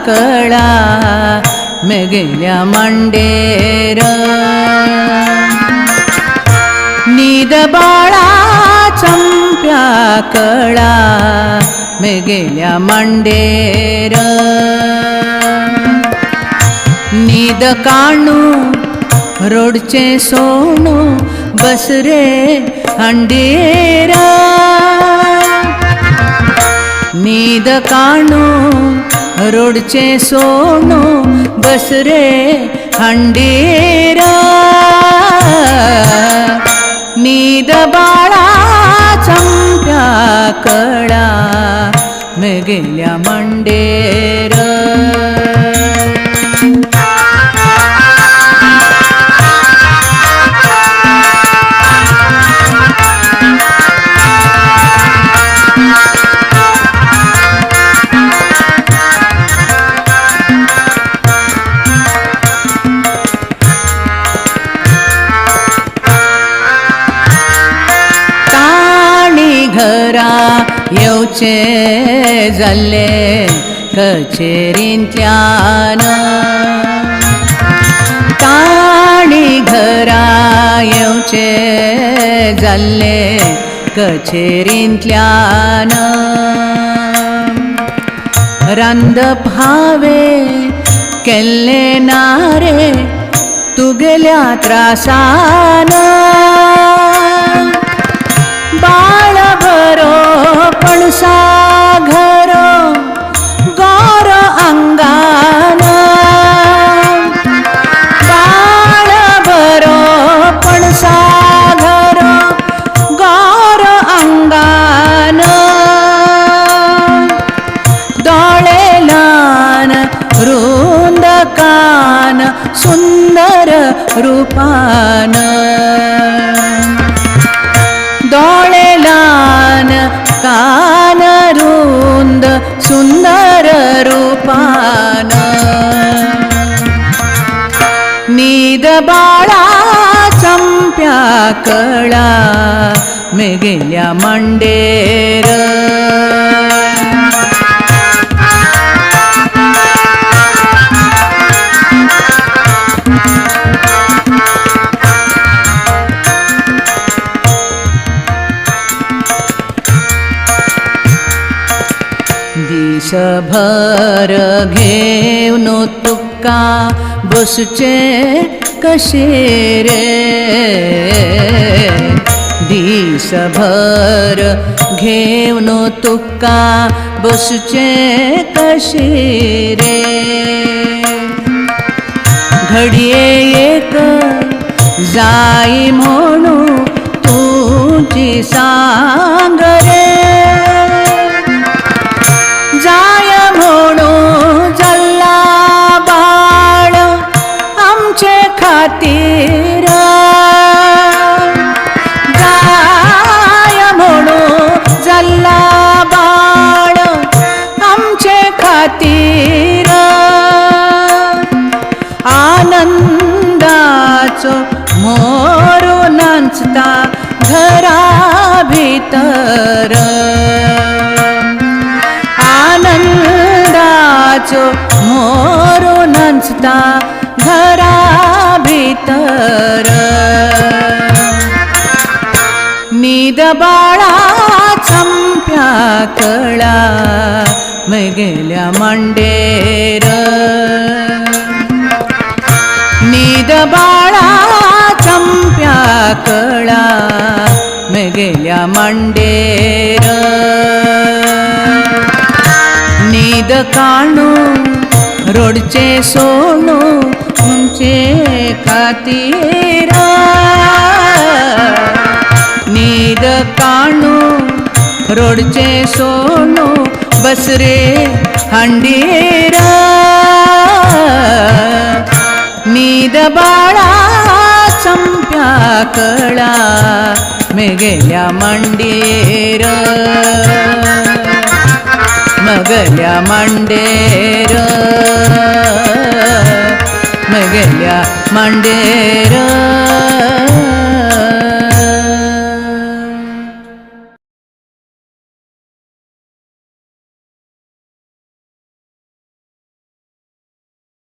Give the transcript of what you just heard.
कळा मेगेल्या मांडेर नीद बाळा चंप्या कळा मेगेल्या मांडेर नीद काणू रोडचे सोनू बस रे हंडेर नीद काणू रोडचे सोनू बस रे हंडेर नीद बाळा चंप्या कळा मेगेल्या मांडेर घरा येवचे जाल्ले कचेरींतल्यान ताणी घरा येवचे जाल्ले कचेरींतल्यान रांदप हांवें केल्ले ना रे तुगेल्या त्रासान बाळ भरो पणसा घरो गोर अंगान बाळ भरो पणसा घरो गोर अंगान दोळे ल्हान रुंद कान सुंदर रूपान दोळे ल्हान कान रुंद सुंदर रूपान नीद बाळा चंप्या कळा मेगेल्या मांडेर दिसभर घेवन तुका बसचे कशे रे दिसभर घेवन तुका बसचे कशे रे घडये एक जाय म्हणू तुझी सांग रे जाय म्हणू जल्ला बाळ आमचे खातीर जाय म्हणू जल्ला बाळ आमचे खातीर आनंदाचो मोरू नाचता घरा भितर आनंदाचो मोरू नाचता घरा भितर नीद बाळा चंप्या कळा मेगेल्या मांडेर नीद बाळा चंप्या कळा मेगेल्या मांडेर नीद काणू रोडचे सोनू तुमचे खातीर नीद काणू रोडचे सोनू बस रे हंडेर नीद बाळा चंप्या कळा मेगेल्या मांडेर मगल्या मांडेर मगल्या मांडेर